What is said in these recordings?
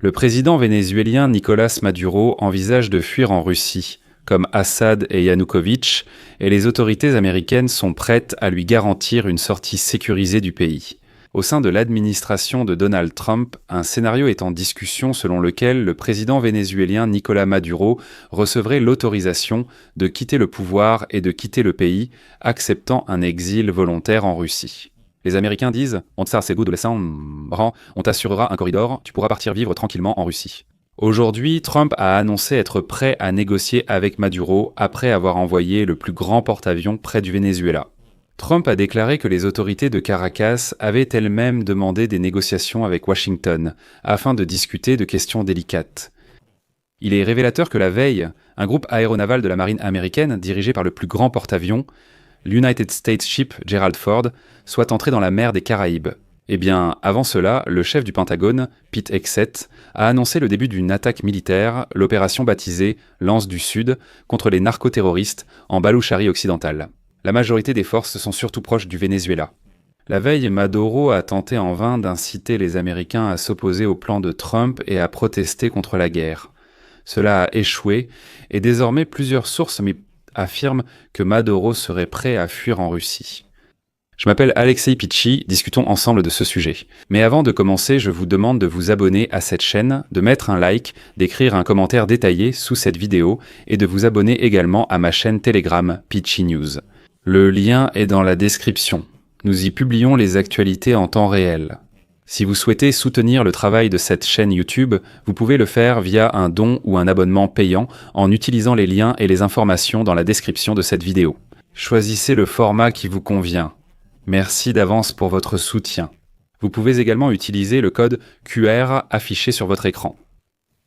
Le président vénézuélien Nicolás Maduro envisage de fuir en Russie, comme Assad et Yanukovych, et les autorités américaines sont prêtes à lui garantir une sortie sécurisée du pays. Au sein de l'administration de Donald Trump, un scénario est en discussion selon lequel le président vénézuélien Nicolás Maduro recevrait l'autorisation de quitter le pouvoir et de quitter le pays, acceptant un exil volontaire en Russie. Les Américains disent « On t'assurera un corridor, tu pourras partir vivre tranquillement en Russie ». Aujourd'hui, Trump a annoncé être prêt à négocier avec Maduro après avoir envoyé le plus grand porte-avions près du Venezuela. Trump a déclaré que les autorités de Caracas avaient elles-mêmes demandé des négociations avec Washington afin de discuter de questions délicates. Il est révélateur que la veille, un groupe aéronaval de la marine américaine, dirigé par le plus grand porte-avions, l'United States Ship Gerald Ford, soit entré dans la mer des Caraïbes. Eh bien, avant cela, le chef du Pentagone, Pete Hegseth, a annoncé le début d'une attaque militaire, l'opération baptisée « Lance du Sud » contre les narcoterroristes en Baloucharie occidentale. La majorité des forces sont surtout proches du Venezuela. La veille, Maduro a tenté en vain d'inciter les Américains à s'opposer au plan de Trump et à protester contre la guerre. Cela a échoué, et désormais plusieurs sources affirment que Maduro serait prêt à fuir en Russie. Je m'appelle Alexei Pichi, discutons ensemble de ce sujet. Mais avant de commencer, je vous demande de vous abonner à cette chaîne, de mettre un like, d'écrire un commentaire détaillé sous cette vidéo et de vous abonner également à ma chaîne Telegram Pichi News. Le lien est dans la description. Nous y publions les actualités en temps réel. Si vous souhaitez soutenir le travail de cette chaîne YouTube, vous pouvez le faire via un don ou un abonnement payant en utilisant les liens et les informations dans la description de cette vidéo. Choisissez le format qui vous convient. Merci d'avance pour votre soutien. Vous pouvez également utiliser le code QR affiché sur votre écran.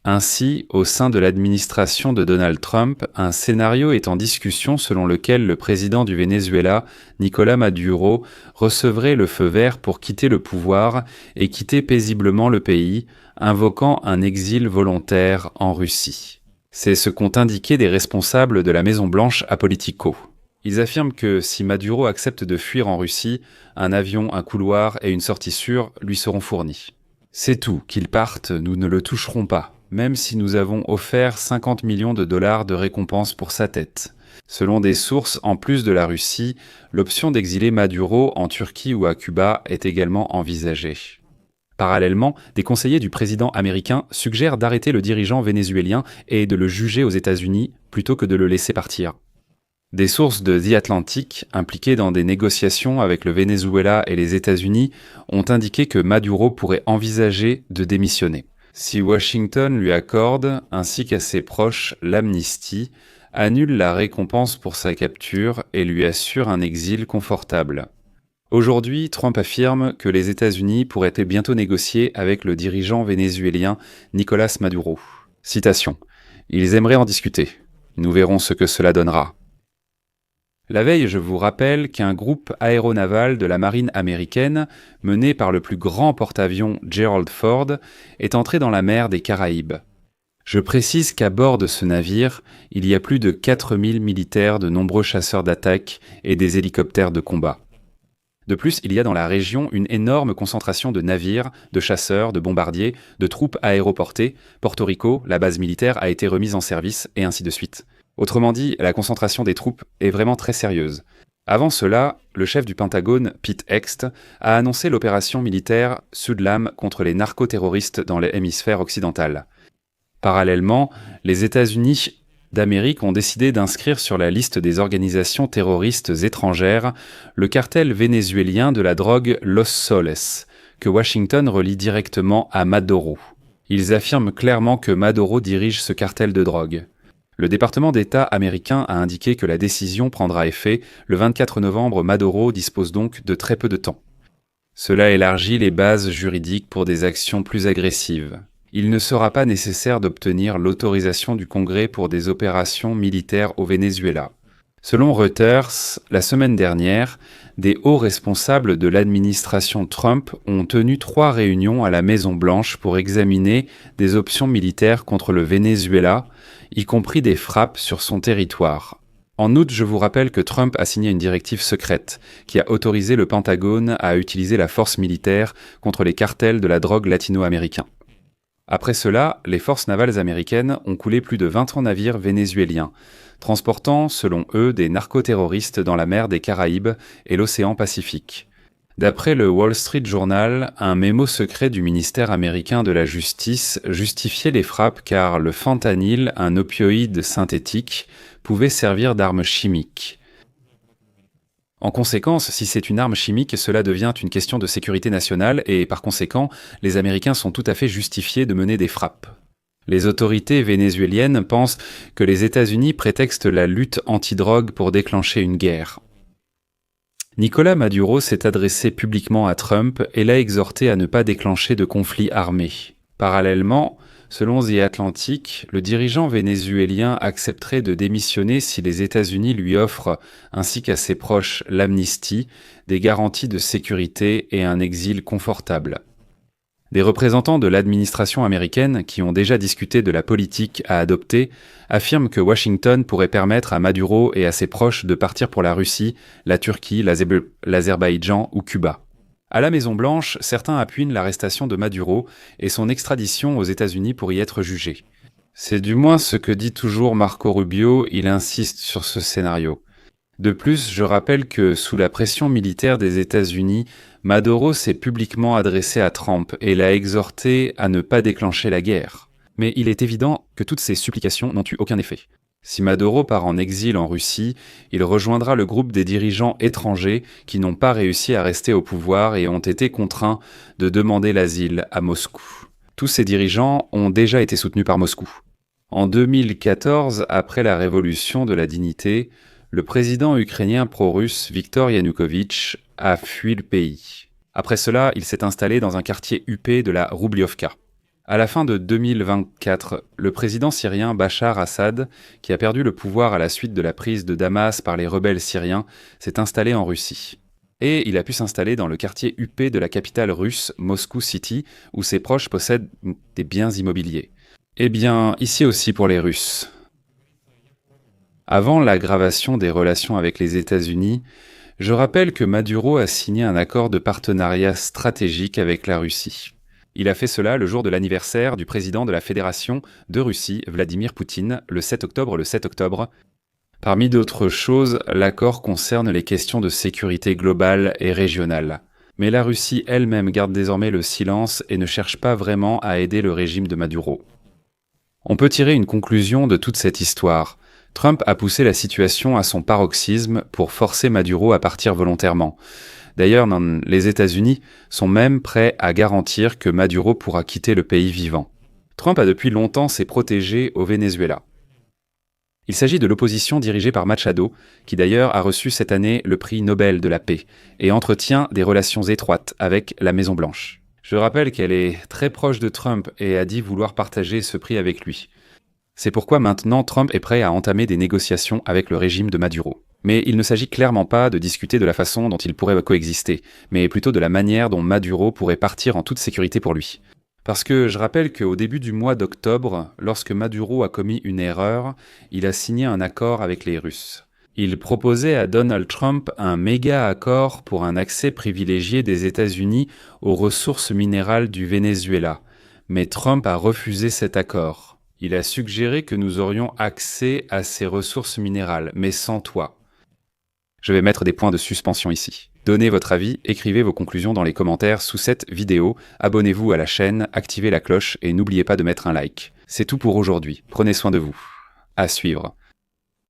Ainsi, au sein de l'administration de Donald Trump, un scénario est en discussion selon lequel le président du Venezuela, Nicolás Maduro, recevrait le feu vert pour quitter le pouvoir et quitter paisiblement le pays, invoquant un exil volontaire en Russie. C'est ce qu'ont indiqué des responsables de la Maison-Blanche à Politico. Ils affirment que si Maduro accepte de fuir en Russie, un avion, un couloir et une sortie sûre lui seront fournis. C'est tout, qu'il parte, nous ne le toucherons pas. Même si nous avons offert 50 millions de dollars de récompense pour sa tête. Selon des sources, en plus de la Russie, l'option d'exiler Maduro en Turquie ou à Cuba est également envisagée. Parallèlement, des conseillers du président américain suggèrent d'arrêter le dirigeant vénézuélien et de le juger aux États-Unis plutôt que de le laisser partir. Des sources de The Atlantic, impliquées dans des négociations avec le Venezuela et les États-Unis, ont indiqué que Maduro pourrait envisager de démissionner. Si Washington lui accorde, ainsi qu'à ses proches, l'amnistie, annule la récompense pour sa capture et lui assure un exil confortable. Aujourd'hui, Trump affirme que les États-Unis pourraient bientôt négocier avec le dirigeant vénézuélien Nicolás Maduro. Citation. « Ils aimeraient en discuter. Nous verrons ce que cela donnera. » La veille, je vous rappelle qu'un groupe aéronaval de la marine américaine, mené par le plus grand porte-avions Gerald Ford, est entré dans la mer des Caraïbes. Je précise qu'à bord de ce navire, il y a plus de 4000 militaires, de nombreux chasseurs d'attaque et des hélicoptères de combat. De plus, il y a dans la région une énorme concentration de navires, de chasseurs, de bombardiers, de troupes aéroportées. Porto Rico, la base militaire, a été remise en service, et ainsi de suite. Autrement dit, la concentration des troupes est vraiment très sérieuse. Avant cela, le chef du Pentagone, Pete Hegseth, a annoncé l'opération militaire Sudlam contre les narcoterroristes dans l'hémisphère occidental. Parallèlement, les États-Unis d'Amérique ont décidé d'inscrire sur la liste des organisations terroristes étrangères le cartel vénézuélien de la drogue Los Soles, que Washington relie directement à Maduro. Ils affirment clairement que Maduro dirige ce cartel de drogue. Le département d'État américain a indiqué que la décision prendra effet le 24 novembre. Maduro dispose donc de très peu de temps. Cela élargit les bases juridiques pour des actions plus agressives. Il ne sera pas nécessaire d'obtenir l'autorisation du Congrès pour des opérations militaires au Venezuela. Selon Reuters, la semaine dernière, des hauts responsables de l'administration Trump ont tenu 3 réunions à la Maison-Blanche pour examiner des options militaires contre le Venezuela, y compris des frappes sur son territoire. En août, je vous rappelle que Trump a signé une directive secrète qui a autorisé le Pentagone à utiliser la force militaire contre les cartels de la drogue latino-américains. Après cela, les forces navales américaines ont coulé plus de 20 navires vénézuéliens, transportant, selon eux, des narcoterroristes dans la mer des Caraïbes et l'océan Pacifique. D'après le Wall Street Journal, un mémo secret du ministère américain de la Justice justifiait les frappes car le fentanyl, un opioïde synthétique, pouvait servir d'arme chimique. En conséquence, si c'est une arme chimique, cela devient une question de sécurité nationale et, par conséquent, les Américains sont tout à fait justifiés de mener des frappes. Les autorités vénézuéliennes pensent que les États-Unis prétextent la lutte anti-drogue pour déclencher une guerre. Nicolás Maduro s'est adressé publiquement à Trump et l'a exhorté à ne pas déclencher de conflit armé. Parallèlement, selon The Atlantic, le dirigeant vénézuélien accepterait de démissionner si les États-Unis lui offrent, ainsi qu'à ses proches, l'amnistie, des garanties de sécurité et un exil confortable. Des représentants de l'administration américaine, qui ont déjà discuté de la politique à adopter, affirment que Washington pourrait permettre à Maduro et à ses proches de partir pour la Russie, la Turquie, l'Azerbaïdjan ou Cuba. À la Maison-Blanche, certains appuient l'arrestation de Maduro et son extradition aux États-Unis pour y être jugé. C'est du moins ce que dit toujours Marco Rubio, il insiste sur ce scénario. De plus, je rappelle que, sous la pression militaire des États-Unis, Maduro s'est publiquement adressé à Trump et l'a exhorté à ne pas déclencher la guerre. Mais il est évident que toutes ces supplications n'ont eu aucun effet. Si Maduro part en exil en Russie, il rejoindra le groupe des dirigeants étrangers qui n'ont pas réussi à rester au pouvoir et ont été contraints de demander l'asile à Moscou. Tous ces dirigeants ont déjà été soutenus par Moscou. En 2014, après la révolution de la dignité, le président ukrainien pro-russe Viktor Yanukovych a fui le pays. Après cela, il s'est installé dans un quartier huppé de la Roubliovka. À la fin de 2024, le président syrien Bachar Assad, qui a perdu le pouvoir à la suite de la prise de Damas par les rebelles syriens, s'est installé en Russie. Et il a pu s'installer dans le quartier huppé de la capitale russe, Moscou City, où ses proches possèdent des biens immobiliers. Eh bien, ici aussi pour les Russes. Avant l'aggravation des relations avec les États-Unis, je rappelle que Maduro a signé un accord de partenariat stratégique avec la Russie. Il a fait cela le jour de l'anniversaire du président de la Fédération de Russie, Vladimir Poutine, le 7 octobre. Parmi d'autres choses, l'accord concerne les questions de sécurité globale et régionale. Mais la Russie elle-même garde désormais le silence et ne cherche pas vraiment à aider le régime de Maduro. On peut tirer une conclusion de toute cette histoire. Trump a poussé la situation à son paroxysme pour forcer Maduro à partir volontairement. D'ailleurs, les États-Unis sont même prêts à garantir que Maduro pourra quitter le pays vivant. Trump a depuis longtemps ses protégés au Venezuela. Il s'agit de l'opposition dirigée par Machado, qui d'ailleurs a reçu cette année le prix Nobel de la paix, et entretient des relations étroites avec la Maison-Blanche. Je rappelle qu'elle est très proche de Trump et a dit vouloir partager ce prix avec lui. C'est pourquoi maintenant Trump est prêt à entamer des négociations avec le régime de Maduro. Mais il ne s'agit clairement pas de discuter de la façon dont ils pourraient coexister, mais plutôt de la manière dont Maduro pourrait partir en toute sécurité pour lui. Parce que je rappelle qu'au début du mois d'octobre, lorsque Maduro a commis une erreur, il a signé un accord avec les Russes. Il proposait à Donald Trump un méga accord pour un accès privilégié des États-Unis aux ressources minérales du Venezuela. Mais Trump a refusé cet accord. Il a suggéré que nous aurions accès à ces ressources minérales, mais sans toi. Je vais mettre des points de suspension ici. Donnez votre avis, écrivez vos conclusions dans les commentaires sous cette vidéo, abonnez-vous à la chaîne, activez la cloche et n'oubliez pas de mettre un like. C'est tout pour aujourd'hui, prenez soin de vous. À suivre.